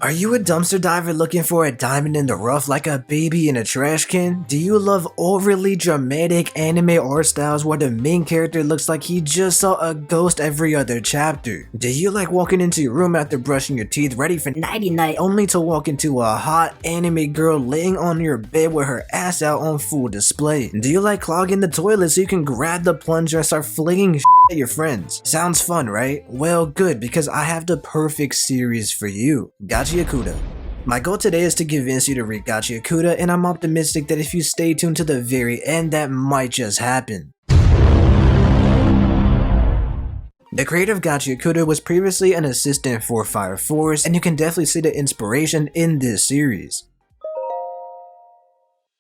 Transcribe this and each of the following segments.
Are you a dumpster diver looking for a diamond in the rough like a baby in a trash can? Do you love overly dramatic anime art styles where the main character looks like he just saw a ghost every other chapter? Do you like walking into your room after brushing your teeth ready for nighty night only to walk into a hot anime girl laying on your bed with her ass out on full display? Do you like clogging the toilet so you can grab the plunger and start flinging at your friends? Sounds fun, right? Well, good, because I have the perfect series for you. Gachiakuta. My goal today is to convince you to read Gachiakuta, and I'm optimistic that if you stay tuned to the very end, that might just happen. The creator of Gachiakuta was previously an assistant for Fire Force, and you can definitely see the inspiration in this series.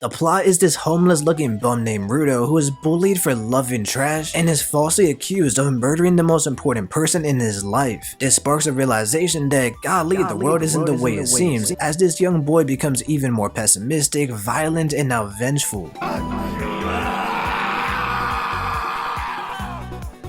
The plot is this homeless looking bum named Rudo who is bullied for loving trash and is falsely accused of murdering the most important person in his life. This sparks a realization that golly, the world isn't the way it seems, as this young boy becomes even more pessimistic, violent, and now vengeful.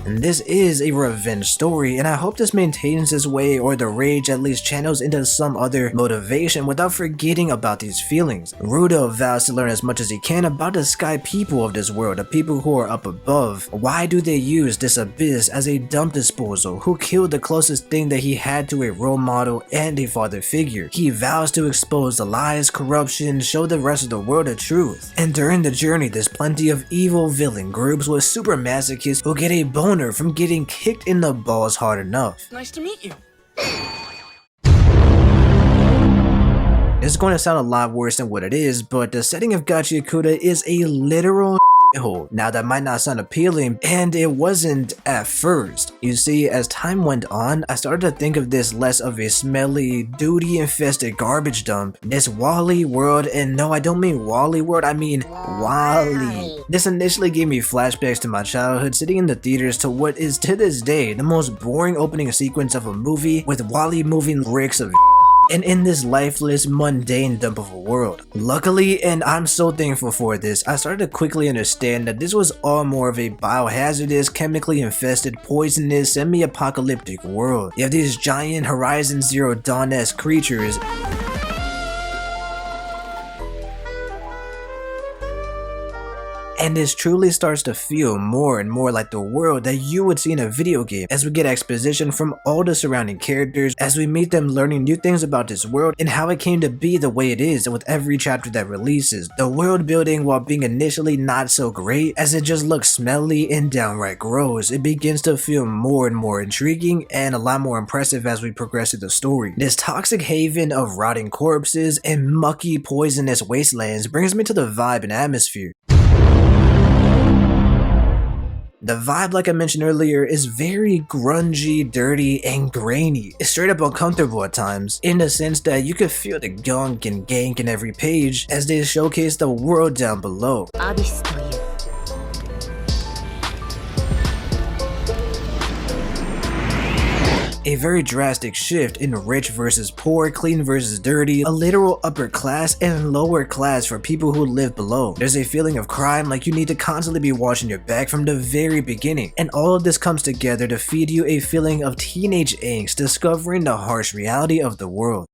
And this is a revenge story, and I hope this maintains this way, or the rage at least channels into some other motivation without forgetting about these feelings. Rudo vows to learn as much as he can about the sky people of this world, the people who are up above. Why do they use this abyss as a dump disposal? Who killed the closest thing that he had to a role model and a father figure? He vows to expose the lies, corruption, show the rest of the world the truth. And during the journey, there's plenty of evil villain groups with super masochists who get a bonus from getting kicked in the balls hard enough. Nice to meet you. This is going to sound a lot worse than what it is, but the setting of Gachiakuta is a literal hole. Now that might not sound appealing, and it wasn't at first. You see, as time went on, I started to think of this less of a smelly, duty-infested garbage dump. This Wally world, and no, I don't mean Wally world, I mean Wally. This initially gave me flashbacks to my childhood sitting in the theaters to what is to this day the most boring opening sequence of a movie, with Wally moving bricks of and in this lifeless, mundane dump of a world. Luckily, and I'm so thankful for this, I started to quickly understand that this was all more of a biohazardous, chemically infested, poisonous, semi-apocalyptic world. You have these giant Horizon Zero Dawn-esque creatures, and this truly starts to feel more and more like the world that you would see in a video game, as we get exposition from all the surrounding characters, as we meet them learning new things about this world and how it came to be the way it is with every chapter that releases. The world building, while being initially not so great, as it just looks smelly and downright gross, it begins to feel more and more intriguing and a lot more impressive as we progress through the story. This toxic haven of rotting corpses and mucky, poisonous wastelands brings me to the vibe and atmosphere. The vibe, like I mentioned earlier, is very grungy, dirty, and grainy. It's straight up uncomfortable at times, in the sense that you could feel the gunk and gank in every page as they showcase the world down below. A very drastic shift in rich versus poor, clean versus dirty, a literal upper class and lower class for people who live below. There's a feeling of crime, like you need to constantly be watching your back from the very beginning. And all of this comes together to feed you a feeling of teenage angst, discovering the harsh reality of the world.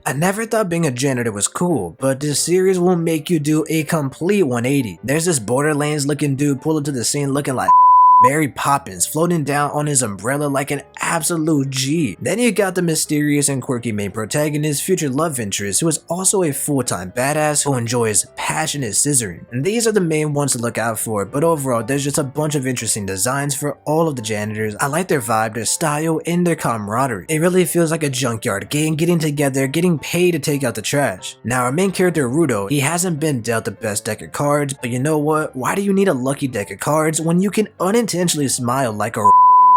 I never thought being a janitor was cool, but this series will make you do a complete 180. There's this Borderlands looking dude pull up to the scene looking like Mary Poppins, floating down on his umbrella like an absolute G. Then you got the mysterious and quirky main protagonist, future love interest, who is also a full-time badass who enjoys passionate scissoring. And these are the main ones to look out for, but overall there's just a bunch of interesting designs for all of the janitors. I like their vibe, their style, and their camaraderie. It really feels like a junkyard gang getting together, getting paid to take out the trash. Now our main character Rudo, he hasn't been dealt the best deck of cards, but you know what? Why do you need a lucky deck of cards when you can unintentionally smile like a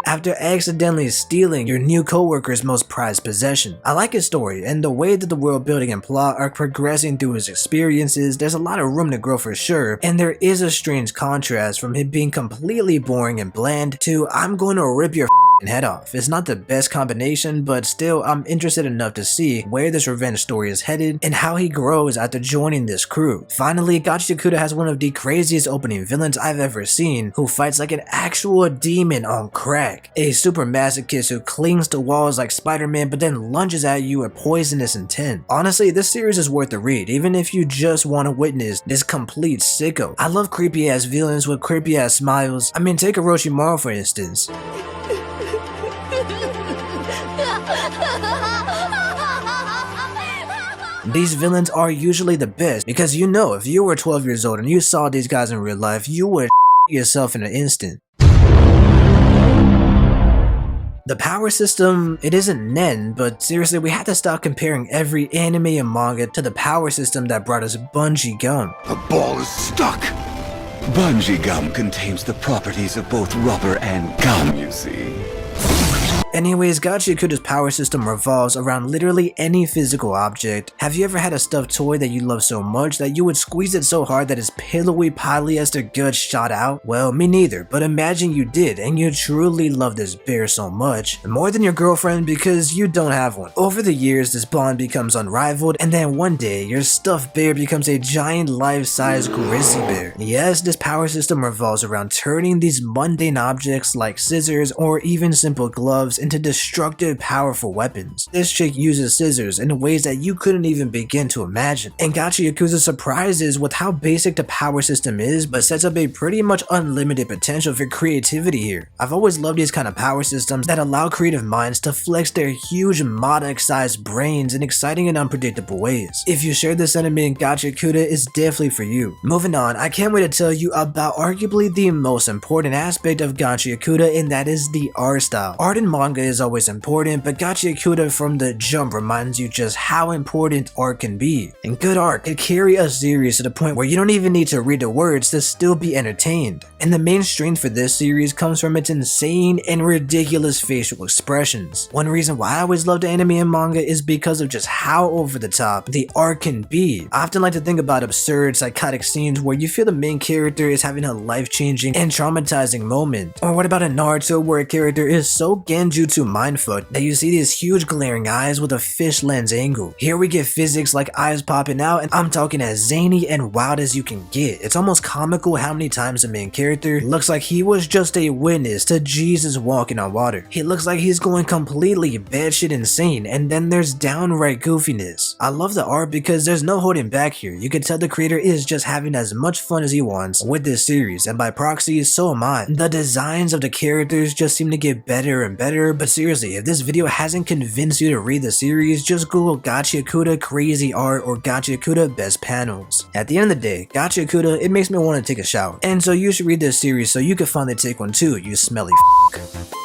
after accidentally stealing your new coworker's most prized possession? I like his story, and the way that the world building and plot are progressing through his experiences. There's a lot of room to grow for sure, and there is a strange contrast from him being completely boring and bland to I'm going to rip your head off. It's not the best combination, but still I'm interested enough to see where this revenge story is headed and how he grows after joining this crew. Finally, Gachiakuta has one of the craziest opening villains I've ever seen, who fights like an actual demon on crack. A super masochist who clings to walls like Spider-Man but then lunges at you with poisonous intent. Honestly, this series is worth the read, even if you just want to witness this complete sicko. I love creepy ass villains with creepy ass smiles. I mean, take Orochimaru for instance. These villains are usually the best because you know if you were 12 years old and you saw these guys in real life, you would yourself in an instant. The power system, it isn't Nen, but seriously we have to stop comparing every anime and manga to the power system that brought us bungee gum. The ball is stuck! Bungee gum contains the properties of both rubber and gum, you see. Anyways, Gachiakuta's power system revolves around literally any physical object. Have you ever had a stuffed toy that you love so much that you would squeeze it so hard that its pillowy polyester guts shot out? Well, me neither, but imagine you did and you truly love this bear so much, more than your girlfriend because you don't have one. Over the years, this bond becomes unrivaled, and then one day, your stuffed bear becomes a giant life-size grizzly bear. Yes, this power system revolves around turning these mundane objects like scissors or even simple gloves into destructive, powerful weapons. This chick uses scissors in ways that you couldn't even begin to imagine. And Gachiakuta surprises with how basic the power system is, but sets up a pretty much unlimited potential for creativity here. I've always loved these kind of power systems that allow creative minds to flex their huge Modoc-sized brains in exciting and unpredictable ways. If you share this sentiment, Gachiakuta is definitely for you. Moving on, I can't wait to tell you about arguably the most important aspect of Gachiakuta, and that is the art style. Art in manga is always important, but Gachiakuta from the jump reminds you just how important art can be. And good art can carry a series to the point where you don't even need to read the words to still be entertained. And the main strength for this series comes from its insane and ridiculous facial expressions. One reason why I always loved anime and manga is because of just how over the top the art can be. I often like to think about absurd, psychotic scenes where you feel the main character is having a life-changing and traumatizing moment. Or what about a Naruto where a character is so genjutsu mindfuck that you see these huge glaring eyes with a fish lens angle. Here we get physics like eyes popping out, and I'm talking as zany and wild as you can get. It's almost comical how many times the main character looks like he was just a witness to Jesus walking on water. He looks like he's going completely batshit insane, and then there's downright goofiness. I love the art because there's no holding back here. You can tell the creator is just having as much fun as he wants with this series, and by proxy, so am I. The designs of the characters just seem to get better and better, but seriously, if this video hasn't convinced you to read the series, just Google Gachiakuta crazy art or Gachiakuta best panels. At the end of the day, Gachiakuta, it makes me want to take a shower. And so you should read this series so you can finally take one too, you smelly f***.